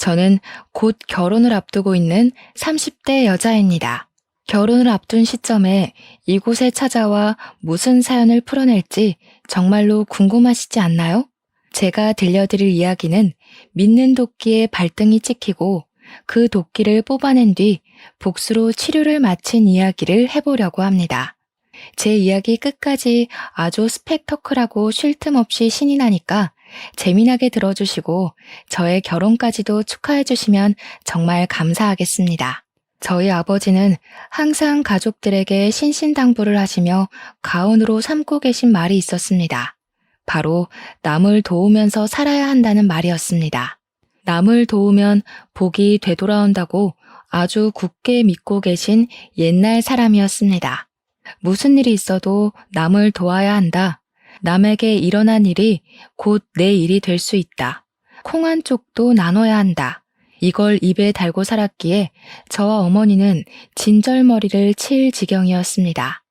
저는 곧 결혼을 앞두고 있는 30대 여자입니다. 결혼을 앞둔 시점에 이곳에 찾아와 무슨 사연을 풀어낼지 정말로 궁금하시지 않나요? 제가 들려드릴 이야기는 믿는 도끼에 발등이 찍히고 그 도끼를 뽑아낸 뒤 복수로 치료를 마친 이야기를 해보려고 합니다. 제 이야기 끝까지 아주 스펙터클하고 쉴 틈 없이 신이 나니까 재미나게 들어주시고 저의 결혼까지도 축하해 주시면 정말 감사하겠습니다. 저희 아버지는 항상 가족들에게 신신당부를 하시며 가훈으로 삼고 계신 말이 있었습니다. 바로 남을 도우면서 살아야 한다는 말이었습니다. 남을 도우면 복이 되돌아온다고 아주 굳게 믿고 계신 옛날 사람이었습니다. 무슨 일이 있어도 남을 도와야 한다. 남에게 일어난 일이 곧 내 일이 될 수 있다. 콩 한 쪽도 나눠야 한다. 이걸 입에 달고 살았기에 저와 어머니는 진절머리를 칠 지경이었습니다.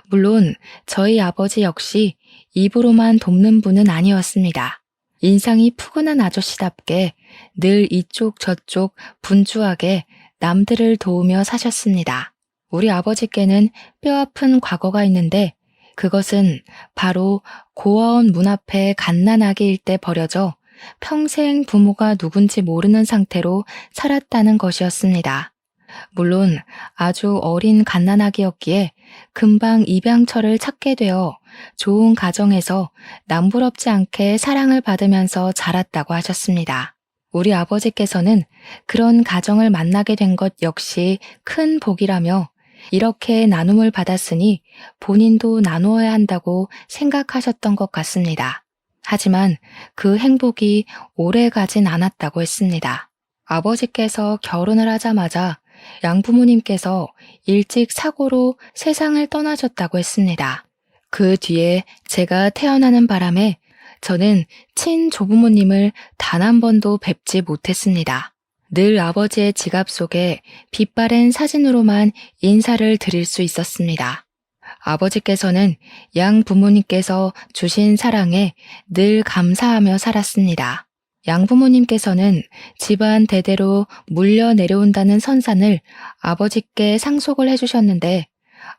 물론 저희 아버지 역시 입으로만 돕는 분은 아니었습니다. 인상이 푸근한 아저씨답게 늘 이쪽 저쪽 분주하게 남들을 도우며 사셨습니다. 우리 아버지께는 뼈아픈 과거가 있는데 그것은 바로 고아원 문 앞에 갓난아기일 때 버려져 평생 부모가 누군지 모르는 상태로 살았다는 것이었습니다. 물론 아주 어린 갓난아기였기에 금방 입양처를 찾게 되어 좋은 가정에서 남부럽지 않게 사랑을 받으면서 자랐다고 하셨습니다. 우리 아버지께서는 그런 가정을 만나게 된 것 역시 큰 복이라며 이렇게 나눔을 받았으니 본인도 나누어야 한다고 생각하셨던 것 같습니다. 하지만 그 행복이 오래 가진 않았다고 했습니다. 아버지께서 결혼을 하자마자 양부모님께서 일찍 사고로 세상을 떠나셨다고 했습니다. 그 뒤에 제가 태어나는 바람에 저는 친조부모님을 단 한 번도 뵙지 못했습니다. 늘 아버지의 지갑 속에 빛바랜 사진으로만 인사를 드릴 수 있었습니다. 아버지께서는 양 부모님께서 주신 사랑에 늘 감사하며 살았습니다. 양부모님께서는 집안 대대로 물려 내려온다는 선산을 아버지께 상속을 해주셨는데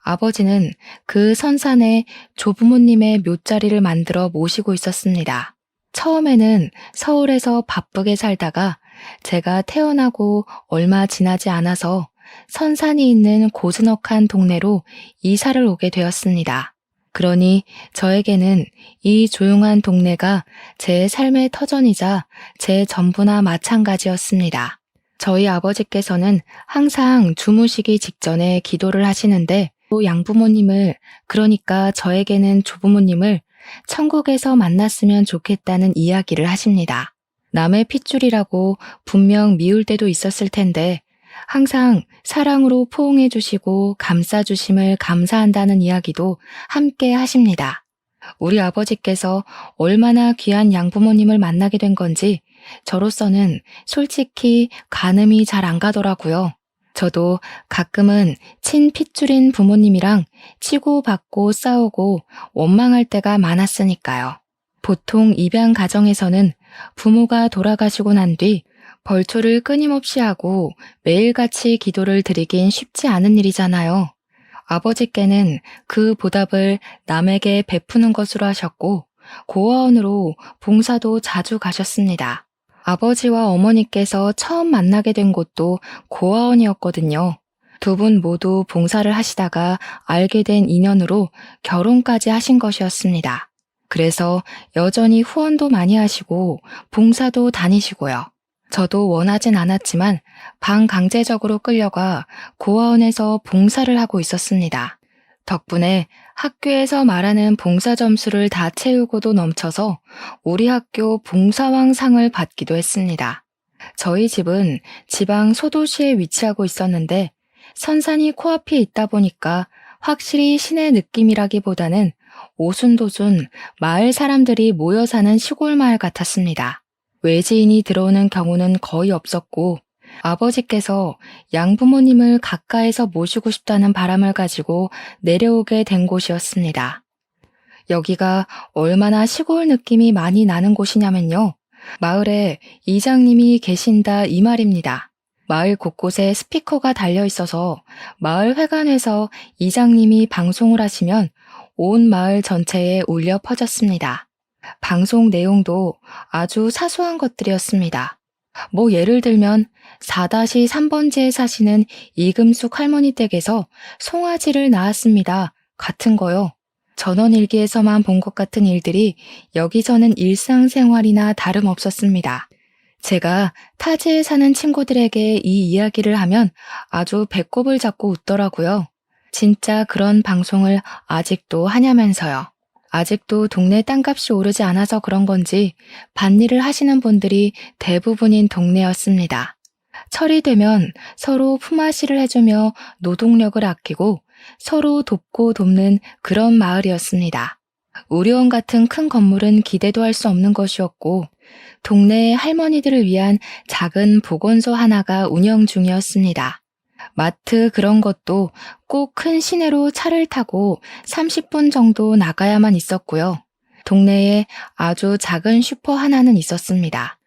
아버지는 그 선산에 조부모님의 묘자리를 만들어 모시고 있었습니다. 처음에는 서울에서 바쁘게 살다가 제가 태어나고 얼마 지나지 않아서 선산이 있는 고즈넉한 동네로 이사를 오게 되었습니다. 그러니 저에게는 이 조용한 동네가 제 삶의 터전이자 제 전부나 마찬가지였습니다. 저희 아버지께서는 항상 주무시기 직전에 기도를 하시는데 또 양부모님을, 그러니까 저에게는 조부모님을 천국에서 만났으면 좋겠다는 이야기를 하십니다. 남의 핏줄이라고 분명 미울 때도 있었을 텐데 항상 사랑으로 포옹해 주시고 감싸 주심을 감사한다는 이야기도 함께 하십니다. 우리 아버지께서 얼마나 귀한 양부모님을 만나게 된 건지 저로서는 솔직히 가늠이 잘 안 가더라고요. 저도 가끔은 친핏줄인 부모님이랑 치고받고 싸우고 원망할 때가 많았으니까요. 보통 입양 가정에서는 부모가 돌아가시고 난 뒤 벌초를 끊임없이 하고 매일같이 기도를 드리긴 쉽지 않은 일이잖아요. 아버지께는 그 보답을 남에게 베푸는 것으로 하셨고 고아원으로 봉사도 자주 가셨습니다. 아버지와 어머니께서 처음 만나게 된 곳도 고아원이었거든요. 두 분 모두 봉사를 하시다가 알게 된 인연으로 결혼까지 하신 것이었습니다. 그래서 여전히 후원도 많이 하시고 봉사도 다니시고요. 저도 원하진 않았지만 반강제적으로 끌려가 고아원에서 봉사를 하고 있었습니다. 덕분에 학교에서 말하는 봉사 점수를 다 채우고도 넘쳐서 우리 학교 봉사왕상을 받기도 했습니다. 저희 집은 지방 소도시에 위치하고 있었는데 선산이 코앞에 있다 보니까 확실히 시내 느낌이라기보다는 오순도순 마을 사람들이 모여 사는 시골 마을 같았습니다. 외지인이 들어오는 경우는 거의 없었고 아버지께서 양부모님을 가까이서 모시고 싶다는 바람을 가지고 내려오게 된 곳이었습니다. 여기가 얼마나 시골 느낌이 많이 나는 곳이냐면요. 마을에 이장님이 계신다 이 말입니다. 마을 곳곳에 스피커가 달려 있어서 마을 회관에서 이장님이 방송을 하시면 온 마을 전체에 울려 퍼졌습니다. 방송 내용도 아주 사소한 것들이었습니다. 뭐 예를 들면 4-3번지에 사시는 이금숙 할머니 댁에서 송아지를 낳았습니다. 같은 거요. 전원일기에서만 본 것 같은 일들이 여기서는 일상생활이나 다름없었습니다. 제가 타지에 사는 친구들에게 이 이야기를 하면 아주 배꼽을 잡고 웃더라고요. 진짜 그런 방송을 아직도 하냐면서요. 아직도 동네 땅값이 오르지 않아서 그런 건지 밭일을 하시는 분들이 대부분인 동네였습니다. 철이 되면 서로 품앗이를 해주며 노동력을 아끼고 서로 돕고 돕는 그런 마을이었습니다. 우리원 같은 큰 건물은 기대도 할 수 없는 것이었고 동네의 할머니들을 위한 작은 보건소 하나가 운영 중이었습니다. 마트 그런 것도 꼭 큰 시내로 차를 타고 30분 정도 나가야만 있었고요. 동네에 아주 작은 슈퍼 하나는 있었습니다.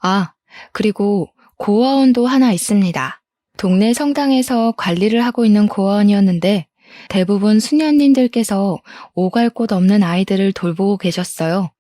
아, 그리고 고아원도 하나 있습니다. 동네 성당에서 관리를 하고 있는 고아원이었는데 대부분 수녀님들께서 오갈 곳 없는 아이들을 돌보고 계셨어요.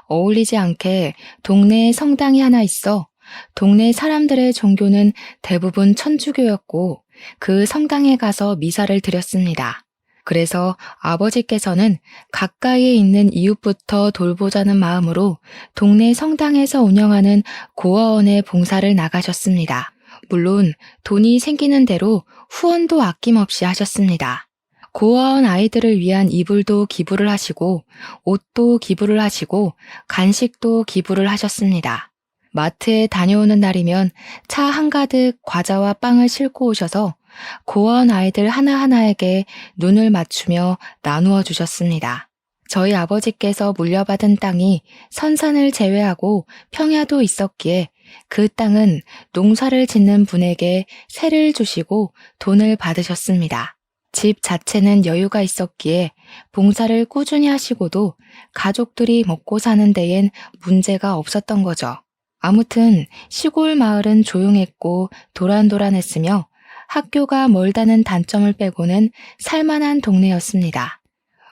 어울리지 않게 동네에 성당이 하나 있어 동네 사람들의 종교는 대부분 천주교였고 그 성당에 가서 미사를 드렸습니다. 그래서 아버지께서는 가까이에 있는 이웃부터 돌보자는 마음으로 동네 성당에서 운영하는 고아원에 봉사를 나가셨습니다. 물론 돈이 생기는 대로 후원도 아낌없이 하셨습니다. 고아원 아이들을 위한 이불도 기부를 하시고 옷도 기부를 하시고 간식도 기부를 하셨습니다. 마트에 다녀오는 날이면 차 한가득 과자와 빵을 싣고 오셔서 고아원 아이들 하나하나에게 눈을 맞추며 나누어 주셨습니다. 저희 아버지께서 물려받은 땅이 선산을 제외하고 평야도 있었기에 그 땅은 농사를 짓는 분에게 세를 주시고 돈을 받으셨습니다. 집 자체는 여유가 있었기에 봉사를 꾸준히 하시고도 가족들이 먹고 사는 데엔 문제가 없었던 거죠. 아무튼 시골 마을은 조용했고 도란도란했으며 학교가 멀다는 단점을 빼고는 살만한 동네였습니다.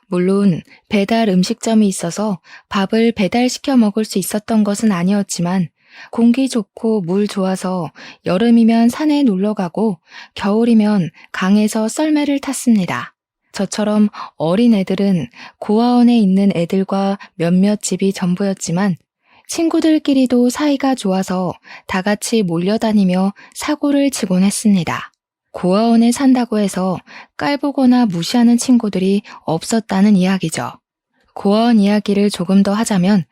물론 배달 음식점이 있어서 밥을 배달시켜 먹을 수 있었던 것은 아니었지만 공기 좋고 물 좋아서 여름이면 산에 놀러 가고 겨울이면 강에서 썰매를 탔습니다. 저처럼 어린 애들은 고아원에 있는 애들과 몇몇 집이 전부였지만 친구들끼리도 사이가 좋아서 다 같이 몰려다니며 사고를 치곤 했습니다. 고아원에 산다고 해서 깔보거나 무시하는 친구들이 없었다는 이야기죠. 고아원 이야기를 조금 더 하자면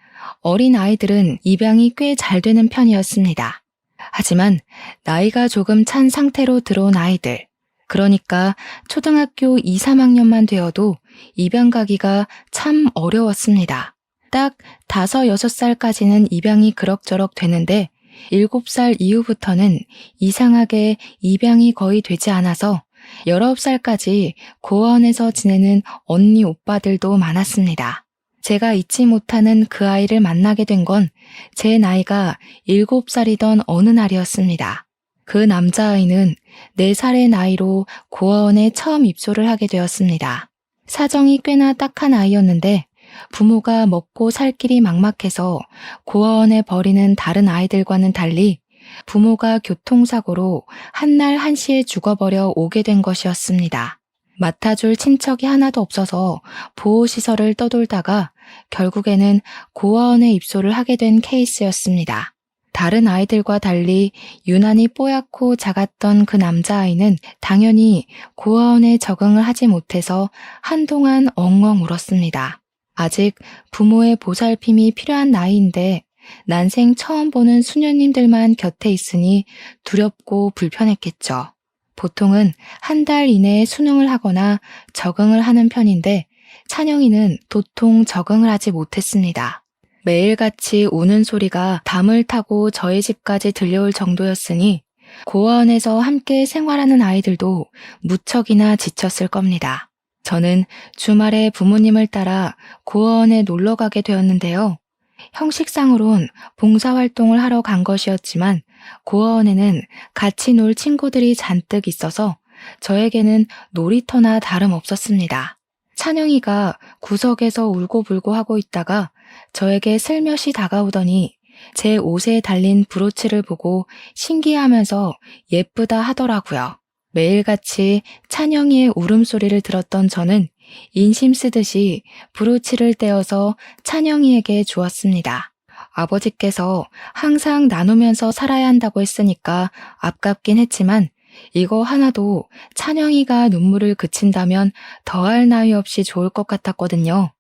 어린 아이들은 입양이 꽤 잘 되는 편이었습니다. 하지만 나이가 조금 찬 상태로 들어온 아이들, 그러니까 초등학교 2, 3학년만 되어도 입양 가기가 참 어려웠습니다. 딱 5, 6살까지는 입양이 그럭저럭 되는데 7살 이후부터는 이상하게 입양이 거의 되지 않아서 19살까지 고아원에서 지내는 언니 오빠들도 많았습니다. 제가 잊지 못하는 그 아이를 만나게 된 건 제 나이가 7살이던 어느 날이었습니다. 그 남자아이는 4살의 나이로 고아원에 처음 입소를 하게 되었습니다. 사정이 꽤나 딱한 아이였는데 부모가 먹고 살 길이 막막해서 고아원에 버리는 다른 아이들과는 달리 부모가 교통사고로 한날 한시에 죽어버려 오게 된 것이었습니다. 맡아줄 친척이 하나도 없어서 보호시설을 떠돌다가 결국에는 고아원에 입소를 하게 된 케이스였습니다. 다른 아이들과 달리 유난히 뽀얗고 작았던 그 남자아이는 당연히 고아원에 적응을 하지 못해서 한동안 엉엉 울었습니다. 아직 부모의 보살핌이 필요한 나이인데 난생 처음 보는 수녀님들만 곁에 있으니 두렵고 불편했겠죠. 보통은 한 달 이내에 수능을 하거나 적응을 하는 편인데 찬영이는 도통 적응을 하지 못했습니다. 매일같이 우는 소리가 담을 타고 저희 집까지 들려올 정도였으니 고아원에서 함께 생활하는 아이들도 무척이나 지쳤을 겁니다. 저는 주말에 부모님을 따라 고아원에 놀러 가게 되었는데요. 형식상으론 봉사활동을 하러 간 것이었지만 고아원에는 같이 놀 친구들이 잔뜩 있어서 저에게는 놀이터나 다름없었습니다. 찬영이가 구석에서 울고불고 하고 있다가 저에게 슬며시 다가오더니 제 옷에 달린 브로치를 보고 신기해하면서 예쁘다 하더라고요. 매일같이 찬영이의 울음소리를 들었던 저는 인심 쓰듯이 브로치를 떼어서 찬영이에게 주었습니다. 아버지께서 항상 나누면서 살아야 한다고 했으니까 아깝긴 했지만 이거 하나도 찬영이가 눈물을 그친다면 더할 나위 없이 좋을 것 같았거든요.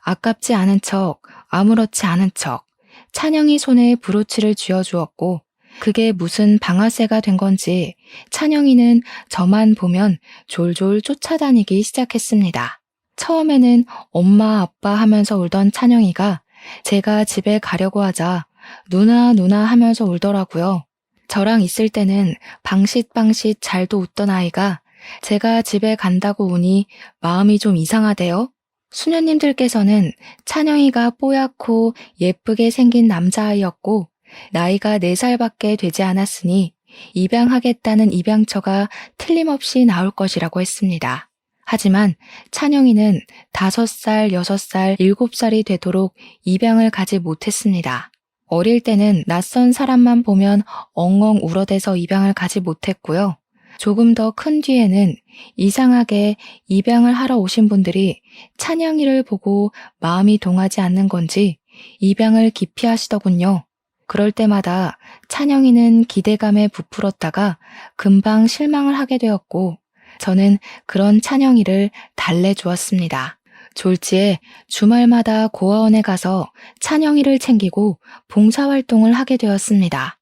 아깝지 않은 척, 아무렇지 않은 척, 찬영이 손에 브로치를 쥐어주었고 그게 무슨 방아쇠가 된 건지 찬영이는 저만 보면 졸졸 쫓아다니기 시작했습니다. 처음에는 엄마 아빠 하면서 울던 찬영이가 제가 집에 가려고 하자 누나 누나 하면서 울더라고요. 저랑 있을 때는 방싯방싯 잘도 웃던 아이가 제가 집에 간다고 우니 마음이 좀 이상하대요. 수녀님들께서는 찬영이가 뽀얗고 예쁘게 생긴 남자아이였고 나이가 4살밖에 되지 않았으니 입양하겠다는 입양처가 틀림없이 나올 것이라고 했습니다. 하지만 찬영이는 5살, 6살, 7살이 되도록 입양을 가지 못했습니다. 어릴 때는 낯선 사람만 보면 엉엉 울어대서 입양을 가지 못했고요. 조금 더 큰 뒤에는 이상하게 입양을 하러 오신 분들이 찬영이를 보고 마음이 동하지 않는 건지 입양을 기피하시더군요. 그럴 때마다 찬영이는 기대감에 부풀었다가 금방 실망을 하게 되었고 저는 그런 찬영이를 달래주었습니다. 졸지에 주말마다 고아원에 가서 찬영이를 챙기고 봉사활동을 하게 되었습니다.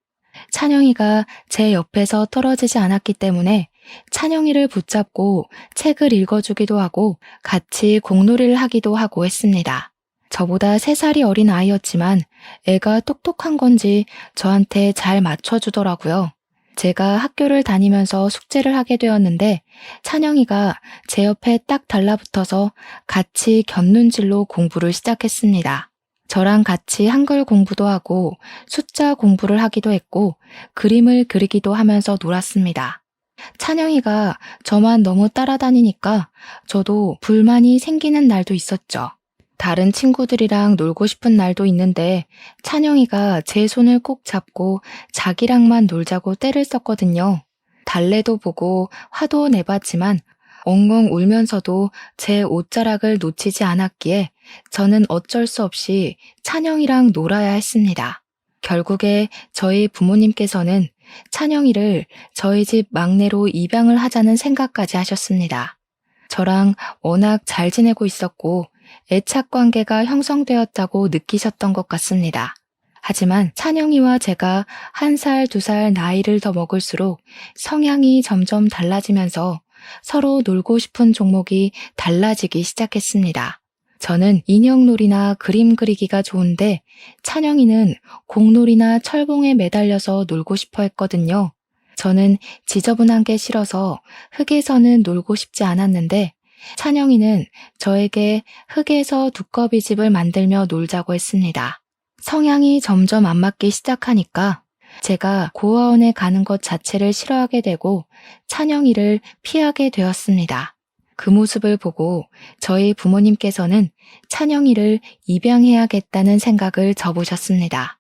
찬영이가 제 옆에서 떨어지지 않았기 때문에 찬영이를 붙잡고 책을 읽어주기도 하고 같이 공놀이를 하기도 하고 했습니다. 저보다 3살이 어린 아이였지만 애가 똑똑한 건지 저한테 잘 맞춰주더라고요. 제가 학교를 다니면서 숙제를 하게 되었는데 찬영이가 제 옆에 딱 달라붙어서 같이 곁눈질로 공부를 시작했습니다. 저랑 같이 한글 공부도 하고 숫자 공부를 하기도 했고 그림을 그리기도 하면서 놀았습니다. 찬영이가 저만 너무 따라다니니까 저도 불만이 생기는 날도 있었죠. 다른 친구들이랑 놀고 싶은 날도 있는데 찬영이가 제 손을 꼭 잡고 자기랑만 놀자고 떼를 썼거든요. 달래도 보고 화도 내봤지만 엉엉 울면서도 제 옷자락을 놓치지 않았기에 저는 어쩔 수 없이 찬영이랑 놀아야 했습니다. 결국에 저희 부모님께서는 찬영이를 저희 집 막내로 입양을 하자는 생각까지 하셨습니다. 저랑 워낙 잘 지내고 있었고 애착 관계가 형성되었다고 느끼셨던 것 같습니다. 하지만 찬영이와 제가 1살, 2살 나이를 더 먹을수록 성향이 점점 달라지면서 서로 놀고 싶은 종목이 달라지기 시작했습니다. 저는 인형놀이나 그림 그리기가 좋은데 찬영이는 공놀이나 철봉에 매달려서 놀고 싶어 했거든요. 저는 지저분한 게 싫어서 흙에서는 놀고 싶지 않았는데 찬영이는 저에게 흙에서 두꺼비집을 만들며 놀자고 했습니다. 성향이 점점 안 맞기 시작하니까 제가 고아원에 가는 것 자체를 싫어하게 되고 찬영이를 피하게 되었습니다. 그 모습을 보고 저희 부모님께서는 찬영이를 입양해야겠다는 생각을 접으셨습니다.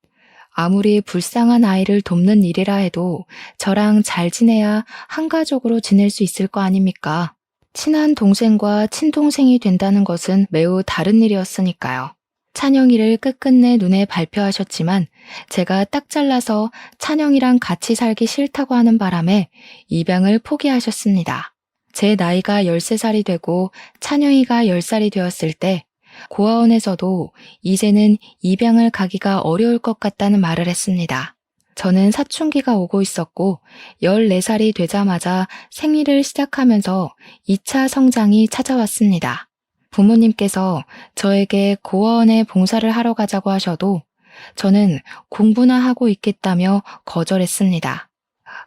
아무리 불쌍한 아이를 돕는 일이라 해도 저랑 잘 지내야 한가족으로 지낼 수 있을 거 아닙니까? 친한 동생과 친동생이 된다는 것은 매우 다른 일이었으니까요. 찬영이를 끝끝내 눈에 발표하셨지만 제가 딱 잘라서 찬영이랑 같이 살기 싫다고 하는 바람에 입양을 포기하셨습니다. 제 나이가 13살이 되고 찬영이가 10살이 되었을 때 고아원에서도 이제는 입양을 가기가 어려울 것 같다는 말을 했습니다. 저는 사춘기가 오고 있었고 14살이 되자마자 생리를 시작하면서 2차 성장이 찾아왔습니다. 부모님께서 저에게 고아원에 봉사를 하러 가자고 하셔도 저는 공부나 하고 있겠다며 거절했습니다.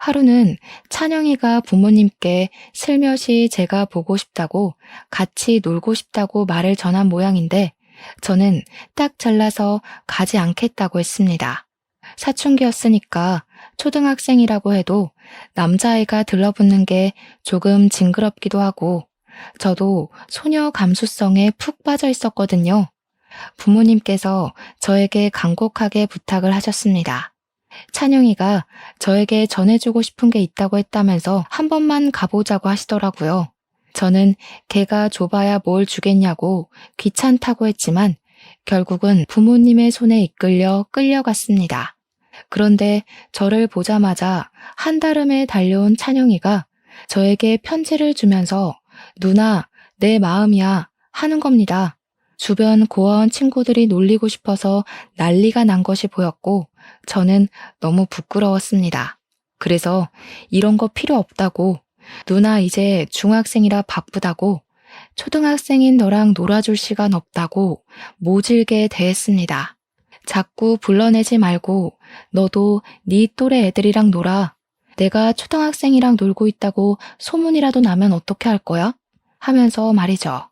하루는 찬영이가 부모님께 슬며시 제가 보고 싶다고 같이 놀고 싶다고 말을 전한 모양인데 저는 딱 잘라서 가지 않겠다고 했습니다. 사춘기였으니까 초등학생이라고 해도 남자아이가 들러붙는 게 조금 징그럽기도 하고 저도 소녀 감수성에 푹 빠져 있었거든요. 부모님께서 저에게 간곡하게 부탁을 하셨습니다. 찬영이가 저에게 전해주고 싶은 게 있다고 했다면서 한 번만 가보자고 하시더라고요. 저는 걔가 줘봐야 뭘 주겠냐고 귀찮다고 했지만 결국은 부모님의 손에 이끌려 끌려갔습니다. 그런데 저를 보자마자 한달음에 달려온 찬영이가 저에게 편지를 주면서 누나, 내 마음이야 하는 겁니다. 주변 고아원 친구들이 놀리고 싶어서 난리가 난 것이 보였고 저는 너무 부끄러웠습니다. 그래서 이런 거 필요 없다고, 누나 이제 중학생이라 바쁘다고, 초등학생인 너랑 놀아줄 시간 없다고 모질게 대했습니다. 자꾸 불러내지 말고 너도 네 또래 애들이랑 놀아. 내가 초등학생이랑 놀고 있다고 소문이라도 나면 어떻게 할 거야? 하면서 말이죠.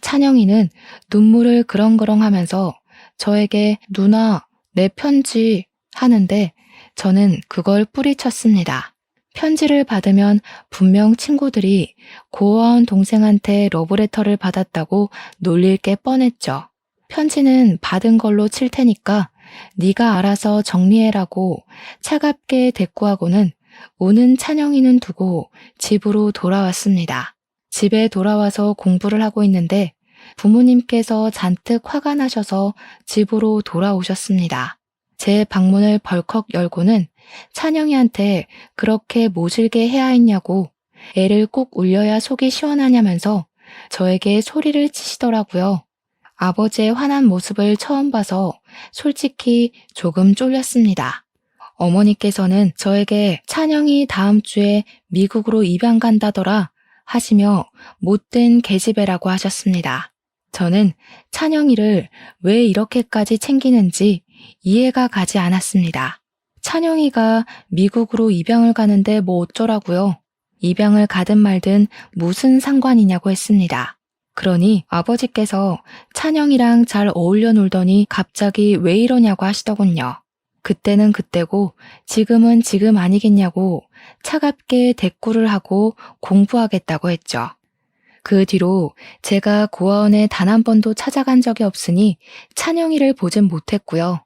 찬영이는 눈물을 그렁그렁 하면서 저에게 누나, 내 편지 하는데 저는 그걸 뿌리쳤습니다. 편지를 받으면 분명 친구들이 고아원 동생한테 러브레터를 받았다고 놀릴 게 뻔했죠. 편지는 받은 걸로 칠 테니까 네가 알아서 정리해라고 차갑게 대꾸하고는 우는 찬영이는 두고 집으로 돌아왔습니다. 집에 돌아와서 공부를 하고 있는데 부모님께서 잔뜩 화가 나셔서 집으로 돌아오셨습니다. 제 방문을 벌컥 열고는 찬영이한테 그렇게 모질게 해야 했냐고, 애를 꼭 울려야 속이 시원하냐면서 저에게 소리를 치시더라고요. 아버지의 화난 모습을 처음 봐서 솔직히 조금 쫄렸습니다. 어머니께서는 저에게 찬영이 다음 주에 미국으로 입양 간다더라 하시며 못된 계집애라고 하셨습니다. 저는 찬영이를 왜 이렇게까지 챙기는지 이해가 가지 않았습니다. 찬영이가 미국으로 입양을 가는데 뭐 어쩌라고요? 입양을 가든 말든 무슨 상관이냐고 했습니다. 그러니 아버지께서 찬영이랑 잘 어울려 놀더니 갑자기 왜 이러냐고 하시더군요. 그때는 그때고 지금은 지금 아니겠냐고 차갑게 대꾸를 하고 공부하겠다고 했죠. 그 뒤로 제가 고아원에 단 한 번도 찾아간 적이 없으니 찬영이를 보진 못했고요.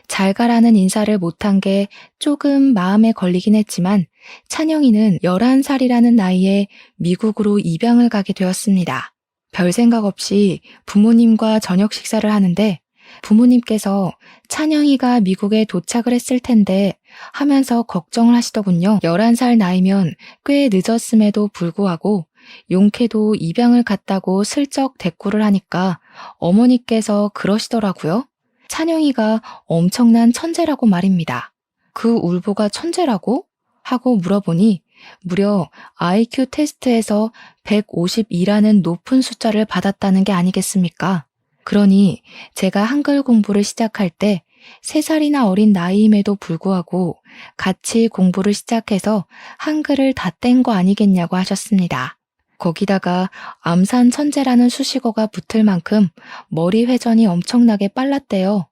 잘 가라는 인사를 못한 게 조금 마음에 걸리긴 했지만 찬영이는 11살이라는 나이에 미국으로 입양을 가게 되었습니다. 별 생각 없이 부모님과 저녁 식사를 하는데 부모님께서 찬영이가 미국에 도착을 했을 텐데 하면서 걱정을 하시더군요. 11살 나이면 꽤 늦었음에도 불구하고 용케도 입양을 갔다고 슬쩍 대꾸를 하니까 어머니께서 그러시더라고요. 찬영이가 엄청난 천재라고 말입니다. 그 울보가 천재라고? 하고 물어보니 무려 IQ 테스트에서 152라는 높은 숫자를 받았다는 게 아니겠습니까? 그러니 제가 한글 공부를 시작할 때 3살이나 어린 나이임에도 불구하고 같이 공부를 시작해서 한글을 다 뗀 거 아니겠냐고 하셨습니다. 거기다가 암산 천재라는 수식어가 붙을 만큼 머리 회전이 엄청나게 빨랐대요.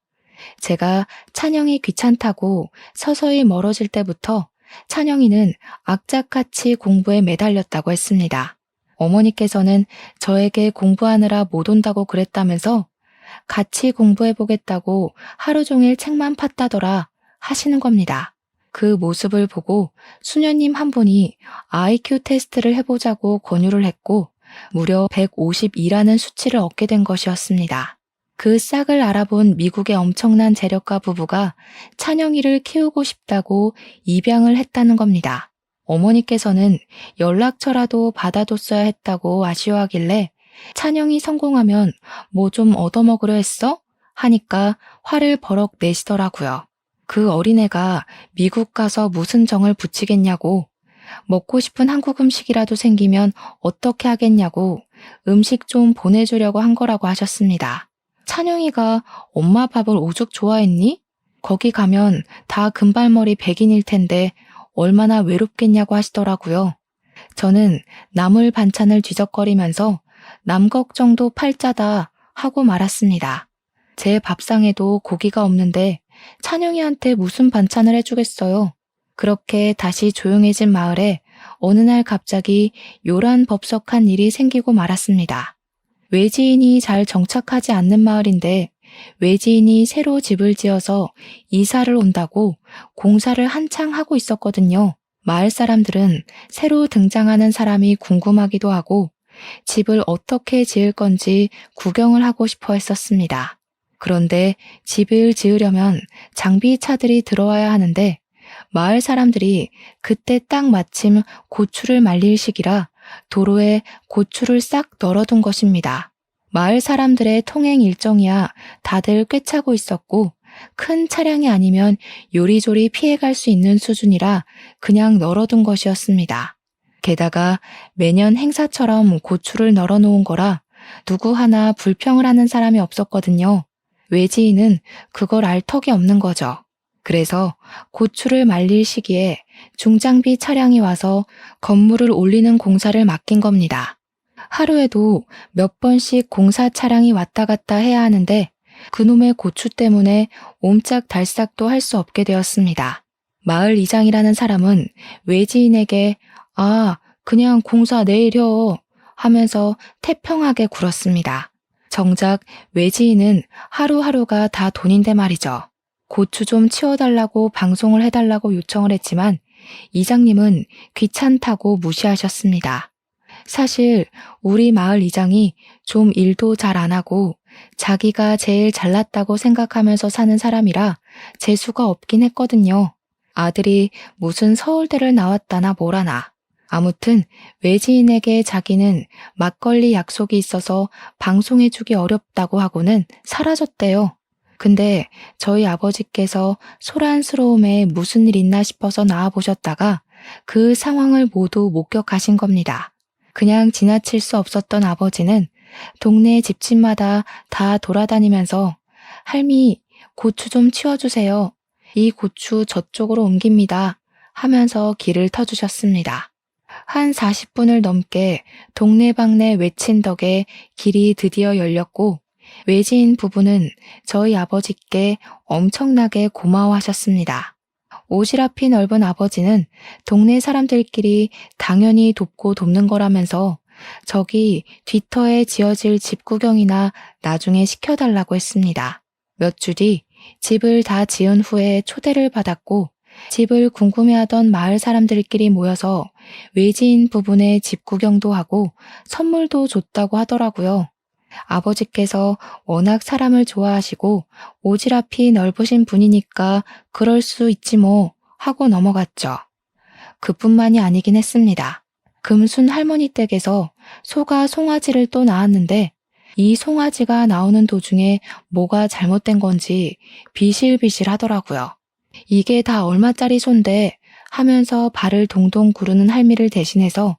제가 찬영이 귀찮다고 서서히 멀어질 때부터 찬영이는 악착같이 공부에 매달렸다고 했습니다. 어머니께서는 저에게 공부하느라 못 온다고 그랬다면서 같이 공부해보겠다고 하루 종일 책만 팠다더라 하시는 겁니다. 그 모습을 보고 수녀님 한 분이 IQ 테스트를 해보자고 권유를 했고 무려 152라는 수치를 얻게 된 것이었습니다. 그 싹을 알아본 미국의 엄청난 재력가 부부가 찬영이를 키우고 싶다고 입양을 했다는 겁니다. 어머니께서는 연락처라도 받아뒀어야 했다고 아쉬워하길래 찬영이 성공하면 뭐 좀 얻어먹으려 했어? 하니까 화를 버럭 내시더라고요. 그 어린애가 미국 가서 무슨 정을 붙이겠냐고, 먹고 싶은 한국 음식이라도 생기면 어떻게 하겠냐고 음식 좀 보내주려고 한 거라고 하셨습니다. 찬영이가 엄마 밥을 오죽 좋아했니? 거기 가면 다 금발머리 백인일 텐데 얼마나 외롭겠냐고 하시더라고요. 저는 나물 반찬을 뒤적거리면서 남 걱정도 팔자다 하고 말았습니다. 제 밥상에도 고기가 없는데 찬영이한테 무슨 반찬을 해주겠어요. 그렇게 다시 조용해진 마을에 어느 날 갑자기 요란법석한 일이 생기고 말았습니다. 외지인이 잘 정착하지 않는 마을인데 외지인이 새로 집을 지어서 이사를 온다고 공사를 한창 하고 있었거든요. 마을 사람들은 새로 등장하는 사람이 궁금하기도 하고 집을 어떻게 지을 건지 구경을 하고 싶어 했었습니다. 그런데 집을 지으려면 장비차들이 들어와야 하는데 마을 사람들이 그때 딱 마침 고추를 말릴 시기라 도로에 고추를 싹 널어둔 것입니다. 마을 사람들의 통행 일정이야 다들 꿰차고 있었고 큰 차량이 아니면 요리조리 피해갈 수 있는 수준이라 그냥 널어둔 것이었습니다. 게다가 매년 행사처럼 고추를 널어놓은 거라 누구 하나 불평을 하는 사람이 없었거든요. 외지인은 그걸 알 턱이 없는 거죠. 그래서 고추를 말릴 시기에 중장비 차량이 와서 건물을 올리는 공사를 맡긴 겁니다. 하루에도 몇 번씩 공사 차량이 왔다 갔다 해야 하는데 그놈의 고추 때문에 옴짝달싹도 할 수 없게 되었습니다. 마을 이장이라는 사람은 외지인에게 그냥 공사 내일요 하면서 태평하게 굴었습니다. 정작 외지인은 하루하루가 다 돈인데 말이죠. 고추 좀 치워달라고 방송을 해달라고 요청을 했지만 이장님은 귀찮다고 무시하셨습니다. 사실 우리 마을 이장이 좀 일도 잘 안 하고 자기가 제일 잘났다고 생각하면서 사는 사람이라 재수가 없긴 했거든요. 아들이 무슨 서울대를 나왔다나 뭐라나. 아무튼 외지인에게 자기는 막걸리 약속이 있어서 방송해주기 어렵다고 하고는 사라졌대요. 근데 저희 아버지께서 소란스러움에 무슨 일 있나 싶어서 나와보셨다가 그 상황을 모두 목격하신 겁니다. 그냥 지나칠 수 없었던 아버지는 동네 집집마다 다 돌아다니면서 할미, 고추 좀 치워주세요. 이 고추 저쪽으로 옮깁니다. 하면서 길을 터주셨습니다. 한 40분을 넘게 동네방네 외친 덕에 길이 드디어 열렸고 외지인 부부는 저희 아버지께 엄청나게 고마워하셨습니다. 오지랖이 넓은 아버지는 동네 사람들끼리 당연히 돕고 돕는 거라면서 저기 뒤터에 지어질 집 구경이나 나중에 시켜달라고 했습니다. 몇 주 뒤 집을 다 지은 후에 초대를 받았고 집을 궁금해하던 마을 사람들끼리 모여서 외지인 부분의 집 구경도 하고 선물도 줬다고 하더라고요. 아버지께서 워낙 사람을 좋아하시고 오지랖이 넓으신 분이니까 그럴 수 있지 뭐 하고 넘어갔죠. 그뿐만이 아니긴 했습니다. 금순 할머니 댁에서 소가 송아지를 또 낳았는데 이 송아지가 나오는 도중에 뭐가 잘못된 건지 비실비실 하더라고요. 이게 다 얼마짜리 소인데 하면서 발을 동동 구르는 할미를 대신해서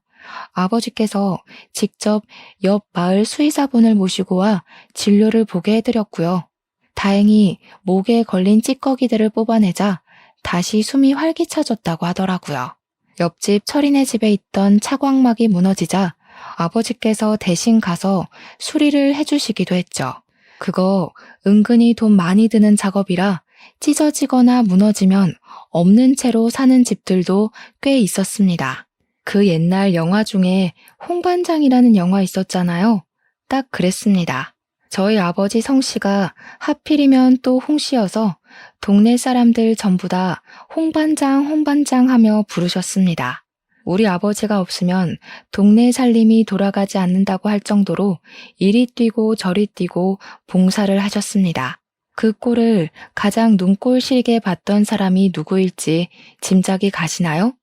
아버지께서 직접 옆 마을 수의사분을 모시고 와 진료를 보게 해드렸고요. 다행히 목에 걸린 찌꺼기들을 뽑아내자 다시 숨이 활기차졌다고 하더라고요. 옆집 철이네 집에 있던 차광막이 무너지자 아버지께서 대신 가서 수리를 해주시기도 했죠. 그거 은근히 돈 많이 드는 작업이라 찢어지거나 무너지면 없는 채로 사는 집들도 꽤 있었습니다. 그 옛날 영화 중에 홍반장이라는 영화 있었잖아요. 딱 그랬습니다. 저희 아버지 성씨가 하필이면 또 홍씨여서 동네 사람들 전부 다 홍반장 홍반장 하며 부르셨습니다. 우리 아버지가 없으면 동네 살림이 돌아가지 않는다고 할 정도로 이리 뛰고 저리 뛰고 봉사를 하셨습니다. 그 꼴을 가장 눈꼴 시리게 봤던 사람이 누구일지 짐작이 가시나요?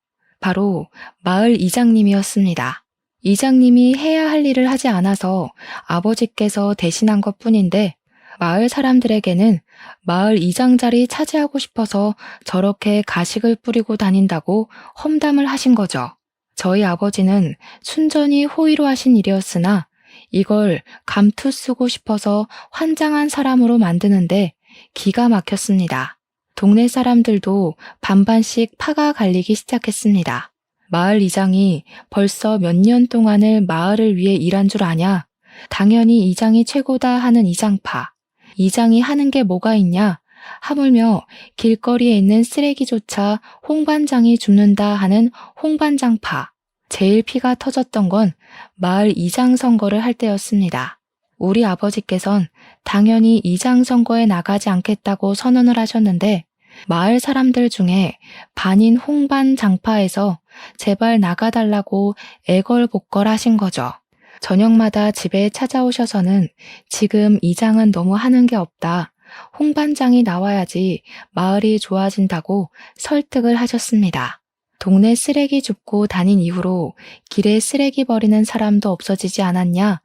바로 마을 이장님이었습니다. 이장님이 해야 할 일을 하지 않아서 아버지께서 대신한 것뿐인데 마을 사람들에게는 마을 이장 자리 차지하고 싶어서 저렇게 가식을 뿌리고 다닌다고 험담을 하신 거죠. 저희 아버지는 순전히 호의로 하신 일이었으나 이걸 감투 쓰고 싶어서 환장한 사람으로 만드는데 기가 막혔습니다. 동네 사람들도 반반씩 파가 갈리기 시작했습니다. 마을 이장이 벌써 몇 년 동안을 마을을 위해 일한 줄 아냐? 당연히 이장이 최고다 하는 이장파. 이장이 하는 게 뭐가 있냐? 하물며 길거리에 있는 쓰레기조차 홍반장이 줍는다 하는 홍반장파. 제일 피가 터졌던 건 마을 이장 선거를 할 때였습니다. 우리 아버지께선 당연히 이장 선거에 나가지 않겠다고 선언을 하셨는데 마을 사람들 중에 반인 홍반장파에서 제발 나가달라고 애걸복걸 하신 거죠. 저녁마다 집에 찾아오셔서는 지금 이장은 너무 하는 게 없다. 홍반장이 나와야지 마을이 좋아진다고 설득을 하셨습니다. 동네 쓰레기 줍고 다닌 이후로 길에 쓰레기 버리는 사람도 없어지지 않았냐?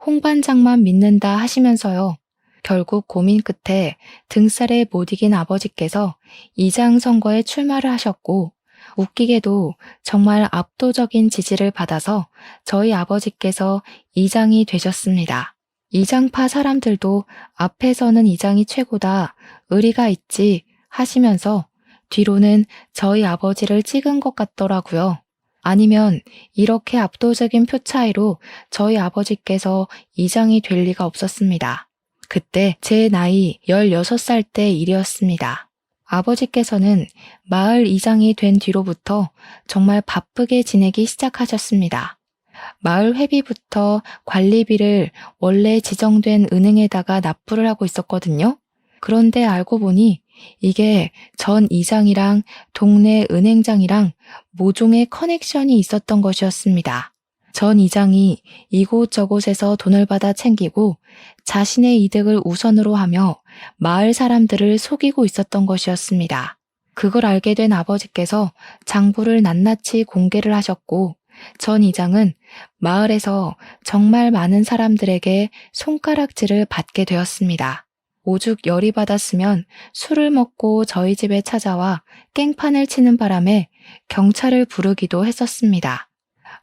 홍반장만 믿는다 하시면서요. 결국 고민 끝에 등살에 못 이긴 아버지께서 이장 선거에 출마를 하셨고 웃기게도 정말 압도적인 지지를 받아서 저희 아버지께서 이장이 되셨습니다. 이장파 사람들도 앞에서는 이장이 최고다, 의리가 있지 하시면서 뒤로는 저희 아버지를 찍은 것 같더라고요. 아니면 이렇게 압도적인 표 차이로 저희 아버지께서 이장이 될 리가 없었습니다. 그때 제 나이 16살 때 일이었습니다. 아버지께서는 마을 이장이 된 뒤로부터 정말 바쁘게 지내기 시작하셨습니다. 마을 회비부터 관리비를 원래 지정된 은행에다가 납부를 하고 있었거든요. 그런데 알고 보니 이게 전 이장이랑 동네 은행장이랑 모종의 커넥션이 있었던 것이었습니다. 전 이장이 이곳저곳에서 돈을 받아 챙기고 자신의 이득을 우선으로 하며 마을 사람들을 속이고 있었던 것이었습니다. 그걸 알게 된 아버지께서 장부를 낱낱이 공개를 하셨고 전 이장은 마을에서 정말 많은 사람들에게 손가락질을 받게 되었습니다. 오죽 열이 받았으면 술을 먹고 저희 집에 찾아와 깽판을 치는 바람에 경찰을 부르기도 했었습니다.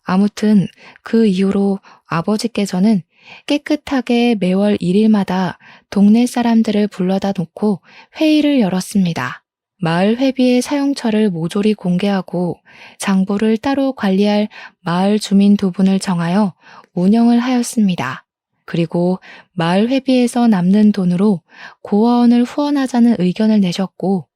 아무튼 그 이후로 아버지께서는 깨끗하게 매월 1일마다 동네 사람들을 불러다 놓고 회의를 열었습니다. 마을 회비의 사용처를 모조리 공개하고 장부를 따로 관리할 마을 주민 2분을 정하여 운영을 하였습니다. 그리고 마을 회비에서 남는 돈으로 고아원을 후원하자는 의견을 내셨고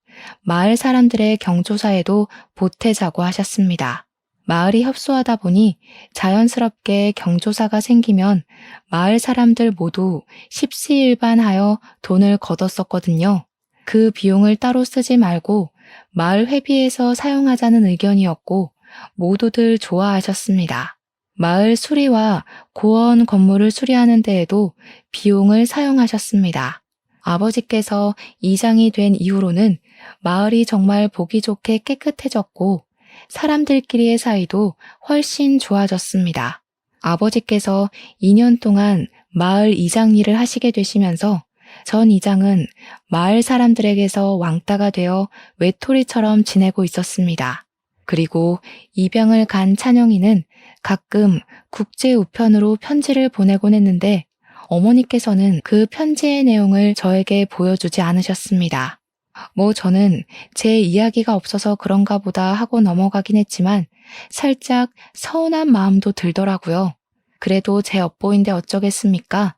마을 사람들의 경조사에도 보태자고 하셨습니다. 마을이 협소하다 보니 자연스럽게 경조사가 생기면 마을 사람들 모두 십시일반하여 돈을 걷었었거든요. 그 비용을 따로 쓰지 말고 마을 회비에서 사용하자는 의견이었고 모두들 좋아하셨습니다. 마을 수리와 고아원 건물을 수리하는 데에도 비용을 사용하셨습니다. 아버지께서 이장이 된 이후로는 마을이 정말 보기 좋게 깨끗해졌고 사람들끼리의 사이도 훨씬 좋아졌습니다. 아버지께서 2년 동안 마을 이장 일을 하시게 되시면서 전 이장은 마을 사람들에게서 왕따가 되어 외톨이처럼 지내고 있었습니다. 그리고 입양을 간 찬영이는 가끔 국제 우편으로 편지를 보내곤 했는데 어머니께서는 그 편지의 내용을 저에게 보여주지 않으셨습니다. 저는 제 이야기가 없어서 그런가 보다 하고 넘어가긴 했지만 살짝 서운한 마음도 들더라고요. 그래도 제 엿보인데 어쩌겠습니까?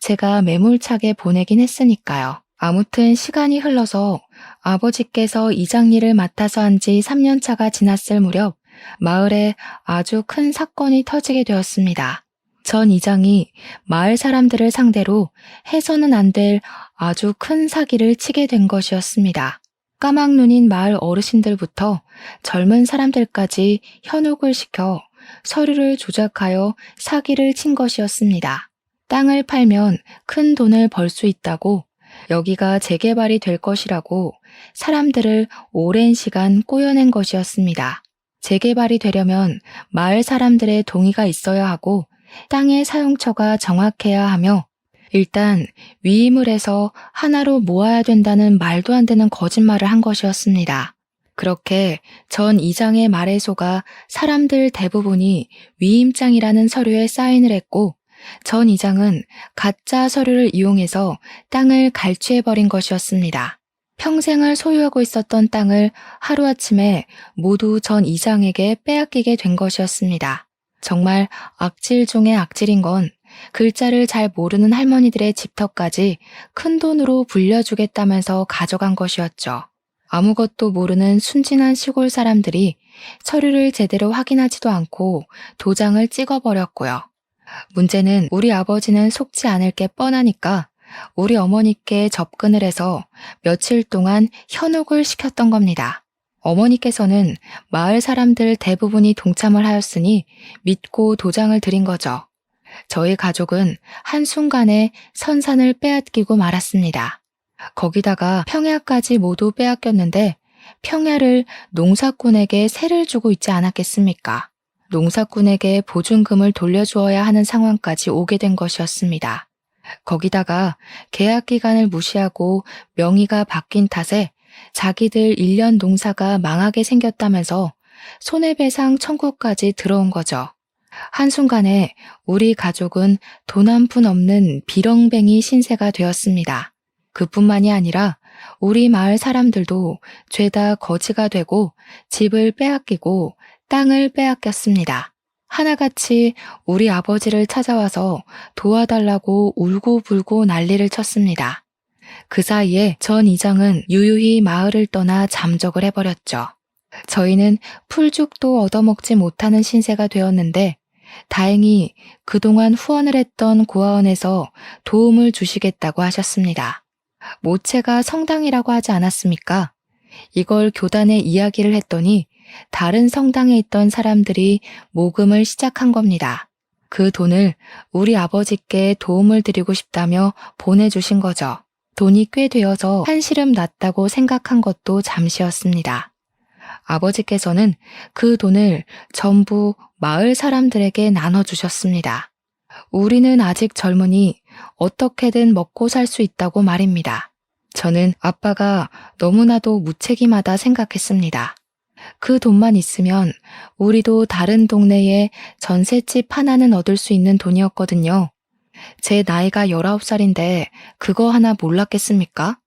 제가 매몰차게 보내긴 했으니까요. 아무튼 시간이 흘러서 아버지께서 이장 일을 맡아서 한 지 3년 차가 지났을 무렵 마을에 아주 큰 사건이 터지게 되었습니다. 전 이장이 마을 사람들을 상대로 해서는 안 될 아주 큰 사기를 치게 된 것이었습니다. 까막눈인 마을 어르신들부터 젊은 사람들까지 현혹을 시켜 서류를 조작하여 사기를 친 것이었습니다. 땅을 팔면 큰 돈을 벌 수 있다고 여기가 재개발이 될 것이라고 사람들을 오랜 시간 꼬여낸 것이었습니다. 재개발이 되려면 마을 사람들의 동의가 있어야 하고 땅의 사용처가 정확해야 하며 일단 위임을 해서 하나로 모아야 된다는 말도 안 되는 거짓말을 한 것이었습니다. 그렇게 전 이장의 말에 속아 사람들 대부분이 위임장이라는 서류에 사인을 했고 전 이장은 가짜 서류를 이용해서 땅을 갈취해버린 것이었습니다. 평생을 소유하고 있었던 땅을 하루아침에 모두 전 이장에게 빼앗기게 된 것이었습니다. 정말 악질 중의 악질인 건 글자를 잘 모르는 할머니들의 집터까지 큰돈으로 불려주겠다면서 가져간 것이었죠. 아무것도 모르는 순진한 시골 사람들이 서류를 제대로 확인하지도 않고 도장을 찍어버렸고요. 문제는 우리 아버지는 속지 않을 게 뻔하니까 우리 어머니께 접근을 해서 며칠 동안 현혹을 시켰던 겁니다. 어머니께서는 마을 사람들 대부분이 동참을 하였으니 믿고 도장을 드린 거죠. 저희 가족은 한순간에 선산을 빼앗기고 말았습니다. 거기다가 평야까지 모두 빼앗겼는데 평야를 농사꾼에게 세를 주고 있지 않았겠습니까? 농사꾼에게 보증금을 돌려주어야 하는 상황까지 오게 된 것이었습니다. 거기다가 계약 기간을 무시하고 명의가 바뀐 탓에 자기들 1년 농사가 망하게 생겼다면서 손해배상 청구까지 들어온 거죠. 한순간에 우리 가족은 돈 한 푼 없는 비렁뱅이 신세가 되었습니다. 그뿐만이 아니라 우리 마을 사람들도 죄다 거지가 되고 집을 빼앗기고 땅을 빼앗겼습니다. 하나같이 우리 아버지를 찾아와서 도와달라고 울고불고 난리를 쳤습니다. 그 사이에 전 이장은 유유히 마을을 떠나 잠적을 해버렸죠. 저희는 풀죽도 얻어먹지 못하는 신세가 되었는데 다행히 그동안 후원을 했던 고아원에서 도움을 주시겠다고 하셨습니다. 모체가 성당이라고 하지 않았습니까? 이걸 교단에 이야기를 했더니 다른 성당에 있던 사람들이 모금을 시작한 겁니다. 그 돈을 우리 아버지께 도움을 드리고 싶다며 보내주신 거죠. 돈이 꽤 되어서 한시름 났다고 생각한 것도 잠시였습니다. 아버지께서는 그 돈을 전부 마을 사람들에게 나눠주셨습니다. 우리는 아직 젊으니 어떻게든 먹고 살 수 있다고 말입니다. 저는 아빠가 너무나도 무책임하다 생각했습니다. 그 돈만 있으면 우리도 다른 동네에 전셋집 하나는 얻을 수 있는 돈이었거든요. 제 나이가 19살인데 그거 하나 몰랐겠습니까?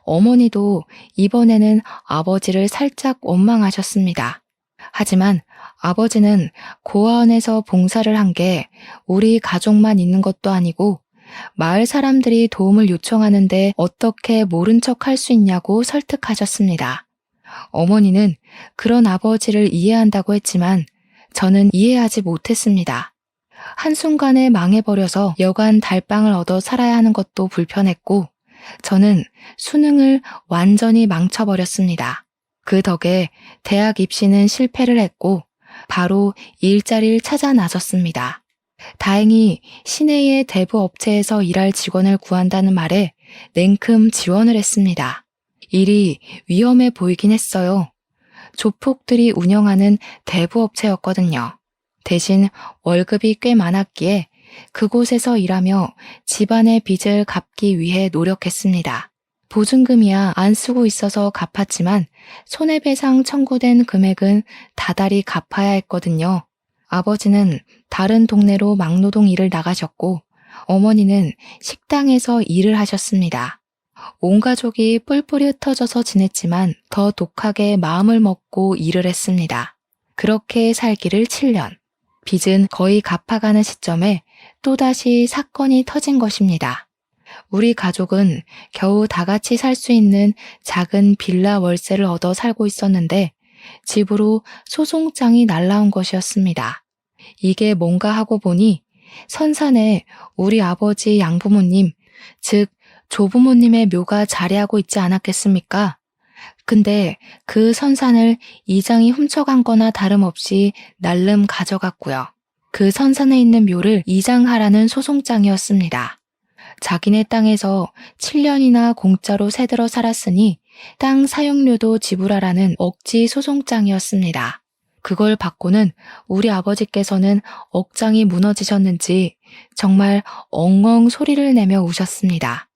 어머니도 이번에는 아버지를 살짝 원망하셨습니다. 하지만 아버지는 고아원에서 봉사를 한 게 우리 가족만 있는 것도 아니고 마을 사람들이 도움을 요청하는데 어떻게 모른 척 할 수 있냐고 설득하셨습니다. 어머니는 그런 아버지를 이해한다고 했지만 저는 이해하지 못했습니다. 한순간에 망해버려서 여간 달빵을 얻어 살아야 하는 것도 불편했고 저는 수능을 완전히 망쳐버렸습니다. 그 덕에 대학 입시는 실패를 했고 바로 일자리를 찾아 나섰습니다. 다행히 시내의 대부 업체에서 일할 직원을 구한다는 말에 냉큼 지원을 했습니다. 일이 위험해 보이긴 했어요. 조폭들이 운영하는 대부 업체였거든요. 대신 월급이 꽤 많았기에 그곳에서 일하며 집안의 빚을 갚기 위해 노력했습니다. 보증금이야 안 쓰고 있어서 갚았지만 손해배상 청구된 금액은 다달이 갚아야 했거든요. 아버지는 다른 동네로 막노동 일을 나가셨고 어머니는 식당에서 일을 하셨습니다. 온 가족이 뿔뿔이 흩어져서 지냈지만 더 독하게 마음을 먹고 일을 했습니다. 그렇게 살기를 7년. 빚은 거의 갚아가는 시점에 또다시 사건이 터진 것입니다. 우리 가족은 겨우 다 같이 살 수 있는 작은 빌라 월세를 얻어 살고 있었는데 집으로 소송장이 날라온 것이었습니다. 이게 뭔가 하고 보니 선산에 우리 아버지 양부모님, 즉 조부모님의 묘가 자리하고 있지 않았겠습니까? 근데 그 선산을 이장이 훔쳐간 거나 다름없이 날름 가져갔고요. 그 선산에 있는 묘를 이장하라는 소송장이었습니다. 자기네 땅에서 7년이나 공짜로 새들어 살았으니 땅 사용료도 지불하라는 억지 소송장이었습니다. 그걸 받고는 우리 아버지께서는 억장이 무너지셨는지 정말 엉엉 소리를 내며 우셨습니다.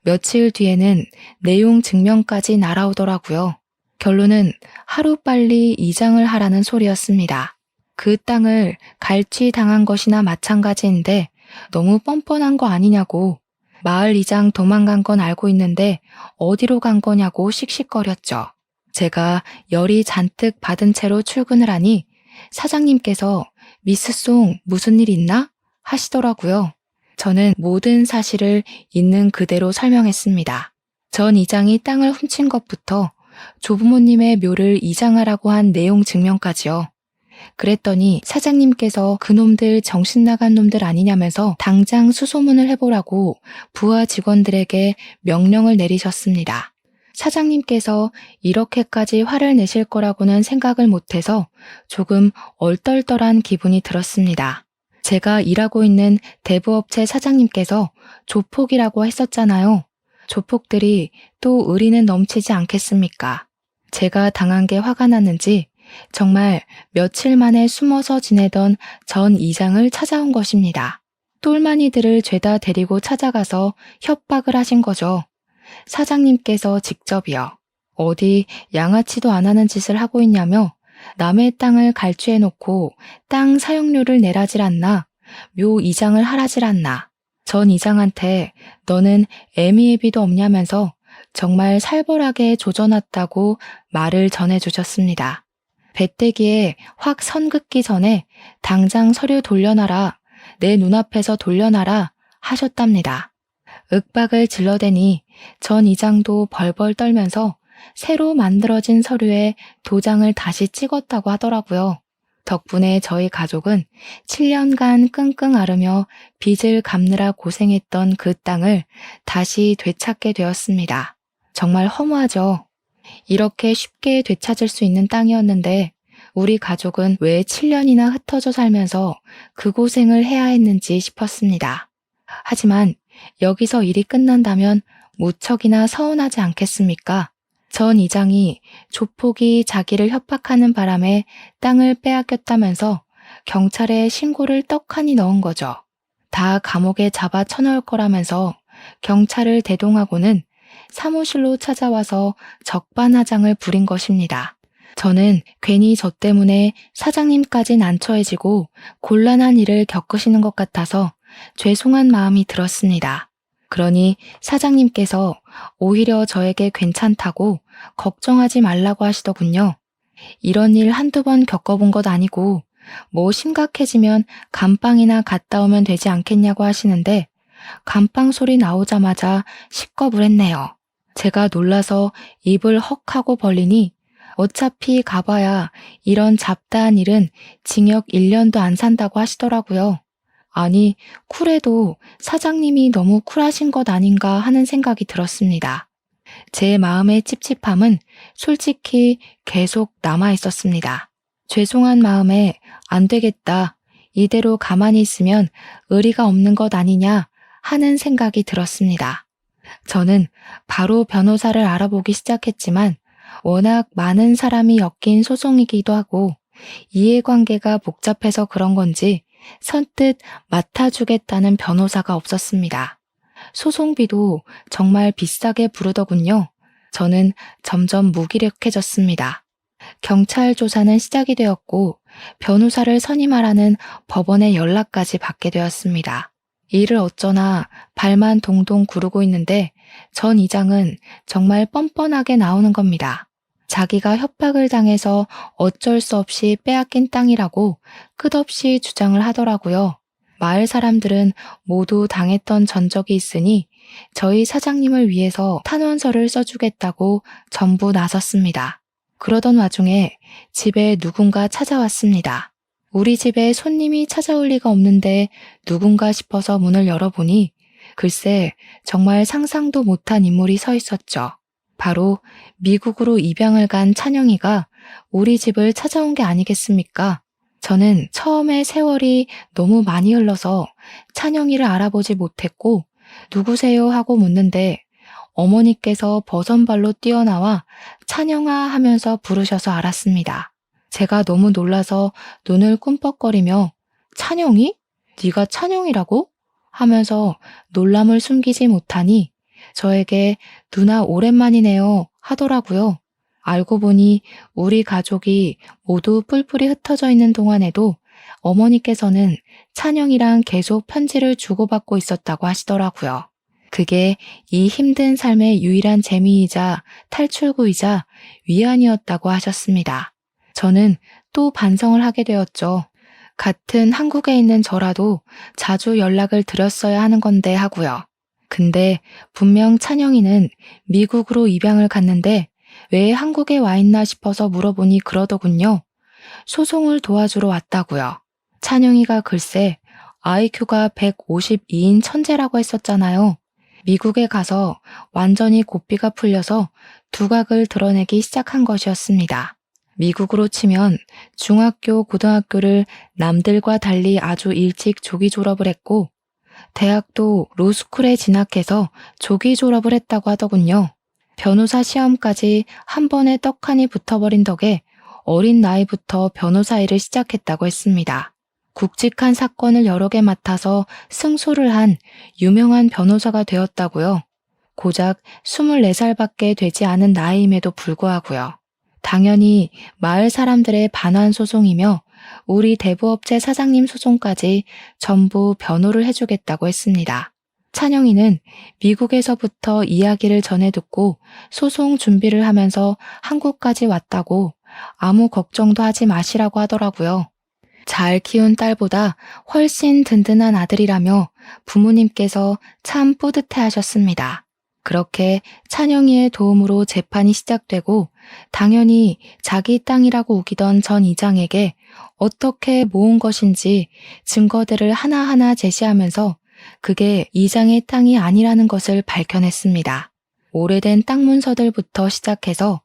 며칠 뒤에는 내용 증명까지 날아오더라고요. 결론은 하루빨리 이장을 하라는 소리였습니다. 그 땅을 갈취당한 것이나 마찬가지인데 너무 뻔뻔한 거 아니냐고. 마을 이장 도망간 건 알고 있는데 어디로 간 거냐고 씩씩거렸죠. 제가 열이 잔뜩 받은 채로 출근을 하니 사장님께서 미스 송 무슨 일 있나? 하시더라고요. 저는 모든 사실을 있는 그대로 설명했습니다. 전 이장이 땅을 훔친 것부터 조부모님의 묘를 이장하라고 한 내용 증명까지요. 그랬더니 사장님께서 그놈들 정신 나간 놈들 아니냐면서 당장 수소문을 해보라고 부하 직원들에게 명령을 내리셨습니다. 사장님께서 이렇게까지 화를 내실 거라고는 생각을 못해서 조금 얼떨떨한 기분이 들었습니다. 제가 일하고 있는 대부업체 사장님께서 조폭이라고 했었잖아요. 조폭들이 또 의리는 넘치지 않겠습니까? 제가 당한 게 화가 났는지 정말 며칠 만에 숨어서 지내던 전 이장을 찾아온 것입니다. 똘마니들을 죄다 데리고 찾아가서 협박을 하신 거죠. 사장님께서 직접이요. 어디 양아치도 안 하는 짓을 하고 있냐며 남의 땅을 갈취해놓고 땅 사용료를 내라질 않나, 묘 이장을 하라질 않나, 전 이장한테 너는 애미애비도 없냐면서 정말 살벌하게 조져놨다고 말을 전해주셨습니다. 배때기에 확 선 긋기 전에 당장 서류 돌려놔라, 내 눈앞에서 돌려놔라 하셨답니다. 윽박을 질러대니 전 이장도 벌벌 떨면서 새로 만들어진 서류에 도장을 다시 찍었다고 하더라고요. 덕분에 저희 가족은 7년간 끙끙 앓으며 빚을 갚느라 고생했던 그 땅을 다시 되찾게 되었습니다. 정말 허무하죠. 이렇게 쉽게 되찾을 수 있는 땅이었는데 우리 가족은 왜 7년이나 흩어져 살면서 그 고생을 해야 했는지 싶었습니다. 하지만 여기서 일이 끝난다면 무척이나 서운하지 않겠습니까? 전 이장이 조폭이 자기를 협박하는 바람에 땅을 빼앗겼다면서 경찰에 신고를 떡하니 넣은 거죠. 다 감옥에 잡아 쳐넣을 거라면서 경찰을 대동하고는 사무실로 찾아와서 적반하장을 부린 것입니다. 저는 괜히 저 때문에 사장님까지 난처해지고 곤란한 일을 겪으시는 것 같아서 죄송한 마음이 들었습니다. 그러니 사장님께서 오히려 저에게 괜찮다고 걱정하지 말라고 하시더군요. 이런 일 한두 번 겪어본 것 아니고 뭐 심각해지면 감방이나 갔다 오면 되지 않겠냐고 하시는데 감방 소리 나오자마자 식겁을 했네요. 제가 놀라서 입을 헉 하고 벌리니 어차피 가봐야 이런 잡다한 일은 징역 1년도 안 산다고 하시더라고요. 아니, 쿨해도 사장님이 너무 쿨하신 것 아닌가 하는 생각이 들었습니다. 제 마음의 찝찝함은 솔직히 계속 남아 있었습니다. 죄송한 마음에 안 되겠다, 이대로 가만히 있으면 의리가 없는 것 아니냐 하는 생각이 들었습니다. 저는 바로 변호사를 알아보기 시작했지만 워낙 많은 사람이 엮인 소송이기도 하고 이해관계가 복잡해서 그런 건지 선뜻 맡아주겠다는 변호사가 없었습니다. 소송비도 정말 비싸게 부르더군요. 저는 점점 무기력해졌습니다. 경찰 조사는 시작이 되었고 변호사를 선임하라는 법원의 연락까지 받게 되었습니다. 일을 어쩌나 발만 동동 구르고 있는데 전 이장은 정말 뻔뻔하게 나오는 겁니다. 자기가 협박을 당해서 어쩔 수 없이 빼앗긴 땅이라고 끝없이 주장을 하더라고요. 마을 사람들은 모두 당했던 전적이 있으니 저희 사장님을 위해서 탄원서를 써주겠다고 전부 나섰습니다. 그러던 와중에 집에 누군가 찾아왔습니다. 우리 집에 손님이 찾아올 리가 없는데 누군가 싶어서 문을 열어보니 글쎄 정말 상상도 못한 인물이 서 있었죠. 바로 미국으로 입양을 간 찬영이가 우리 집을 찾아온 게 아니겠습니까? 저는 처음에 세월이 너무 많이 흘러서 찬영이를 알아보지 못했고 누구세요 하고 묻는데 어머니께서 버선발로 뛰어나와 찬영아 하면서 부르셔서 알았습니다. 제가 너무 놀라서 눈을 꿈뻑거리며 찬영이? 네가 찬영이라고? 하면서 놀람을 숨기지 못하니 저에게 누나 오랜만이네요 하더라고요. 알고 보니 우리 가족이 모두 뿔뿔이 흩어져 있는 동안에도 어머니께서는 찬영이랑 계속 편지를 주고받고 있었다고 하시더라고요. 그게 이 힘든 삶의 유일한 재미이자 탈출구이자 위안이었다고 하셨습니다. 저는 또 반성을 하게 되었죠. 같은 한국에 있는 저라도 자주 연락을 드렸어야 하는 건데 하고요. 근데 분명 찬영이는 미국으로 입양을 갔는데 왜 한국에 와 있나 싶어서 물어보니 그러더군요. 소송을 도와주러 왔다고요. 찬영이가 글쎄 IQ가 152인 천재라고 했었잖아요. 미국에 가서 완전히 고삐가 풀려서 두각을 드러내기 시작한 것이었습니다. 미국으로 치면 중학교, 고등학교를 남들과 달리 아주 일찍 조기 졸업을 했고 대학도 로스쿨에 진학해서 조기 졸업을 했다고 하더군요. 변호사 시험까지 한 번에 떡하니 붙어버린 덕에 어린 나이부터 변호사 일을 시작했다고 했습니다. 굵직한 사건을 여러 개 맡아서 승소를 한 유명한 변호사가 되었다고요. 고작 24살밖에 되지 않은 나이임에도 불구하고요. 당연히 마을 사람들의 반환 소송이며 우리 대부업체 사장님 소송까지 전부 변호를 해주겠다고 했습니다. 찬영이는 미국에서부터 이야기를 전해 듣고 소송 준비를 하면서 한국까지 왔다고 아무 걱정도 하지 마시라고 하더라고요. 잘 키운 딸보다 훨씬 든든한 아들이라며 부모님께서 참 뿌듯해 하셨습니다. 그렇게 찬영이의 도움으로 재판이 시작되고 당연히 자기 땅이라고 우기던 전 이장에게 어떻게 모은 것인지 증거들을 하나하나 제시하면서 그게 이장의 땅이 아니라는 것을 밝혀냈습니다. 오래된 땅 문서들부터 시작해서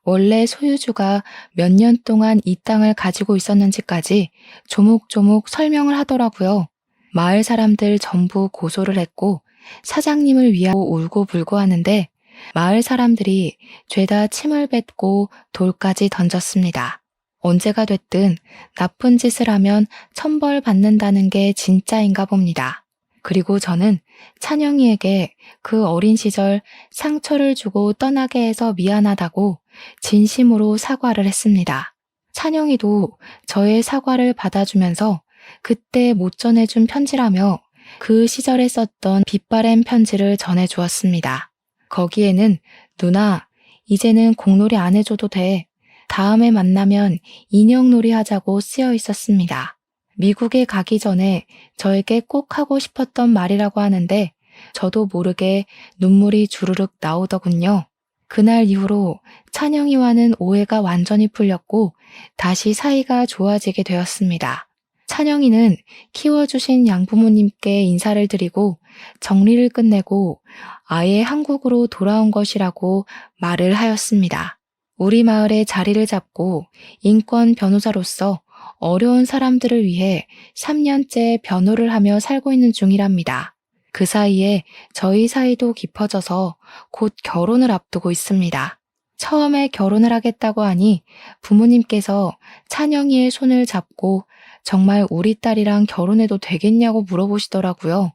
원래 소유주가 몇 년 동안 이 땅을 가지고 있었는지까지 조목조목 설명을 하더라고요. 마을 사람들 전부 고소를 했고 사장님을 위하고 울고불고 하는데 마을 사람들이 죄다 침을 뱉고 돌까지 던졌습니다. 언제가 됐든 나쁜 짓을 하면 천벌 받는다는 게 진짜인가 봅니다. 그리고 저는 찬영이에게 그 어린 시절 상처를 주고 떠나게 해서 미안하다고 진심으로 사과를 했습니다. 찬영이도 저의 사과를 받아주면서 그때 못 전해준 편지라며 그 시절에 썼던 빛바랜 편지를 전해주었습니다. 거기에는 누나, 이제는 공놀이 안 해줘도 돼. 다음에 만나면 인형놀이 하자고 쓰여 있었습니다. 미국에 가기 전에 저에게 꼭 하고 싶었던 말이라고 하는데 저도 모르게 눈물이 주르륵 나오더군요. 그날 이후로 찬영이와는 오해가 완전히 풀렸고 다시 사이가 좋아지게 되었습니다. 찬영이는 키워주신 양부모님께 인사를 드리고 정리를 끝내고 아예 한국으로 돌아온 것이라고 말을 하였습니다. 우리 마을에 자리를 잡고 인권 변호사로서 어려운 사람들을 위해 3년째 변호를 하며 살고 있는 중이랍니다. 그 사이에 저희 사이도 깊어져서 곧 결혼을 앞두고 있습니다. 처음에 결혼을 하겠다고 하니 부모님께서 찬영이의 손을 잡고 정말 우리 딸이랑 결혼해도 되겠냐고 물어보시더라고요.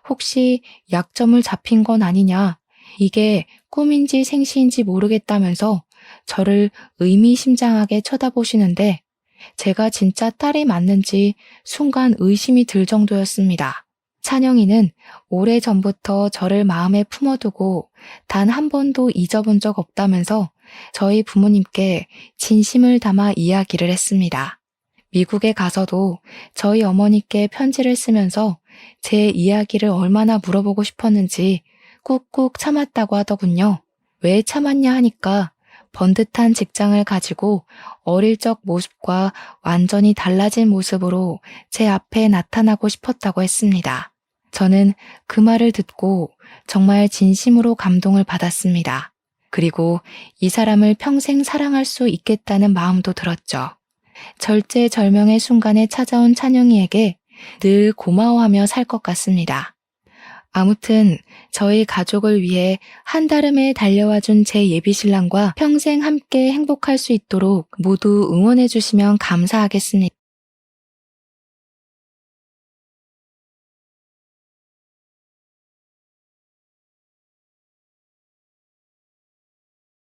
혹시 약점을 잡힌 건 아니냐, 이게 꿈인지 생시인지 모르겠다면서 저를 의미심장하게 쳐다보시는데 제가 진짜 딸이 맞는지 순간 의심이 들 정도였습니다. 찬영이는 오래전부터 저를 마음에 품어두고 단 한 번도 잊어본 적 없다면서 저희 부모님께 진심을 담아 이야기를 했습니다. 미국에 가서도 저희 어머니께 편지를 쓰면서 제 이야기를 얼마나 물어보고 싶었는지 꾹꾹 참았다고 하더군요. 왜 참았냐 하니까 번듯한 직장을 가지고 어릴 적 모습과 완전히 달라진 모습으로 제 앞에 나타나고 싶었다고 했습니다. 저는 그 말을 듣고 정말 진심으로 감동을 받았습니다. 그리고 이 사람을 평생 사랑할 수 있겠다는 마음도 들었죠. 절제절명의 순간에 찾아온 찬영이에게 늘 고마워하며 살 것 같습니다. 아무튼 저희 가족을 위해 한달음에 달려와준 제 예비신랑과 평생 함께 행복할 수 있도록 모두 응원해 주시면 감사하겠습니다.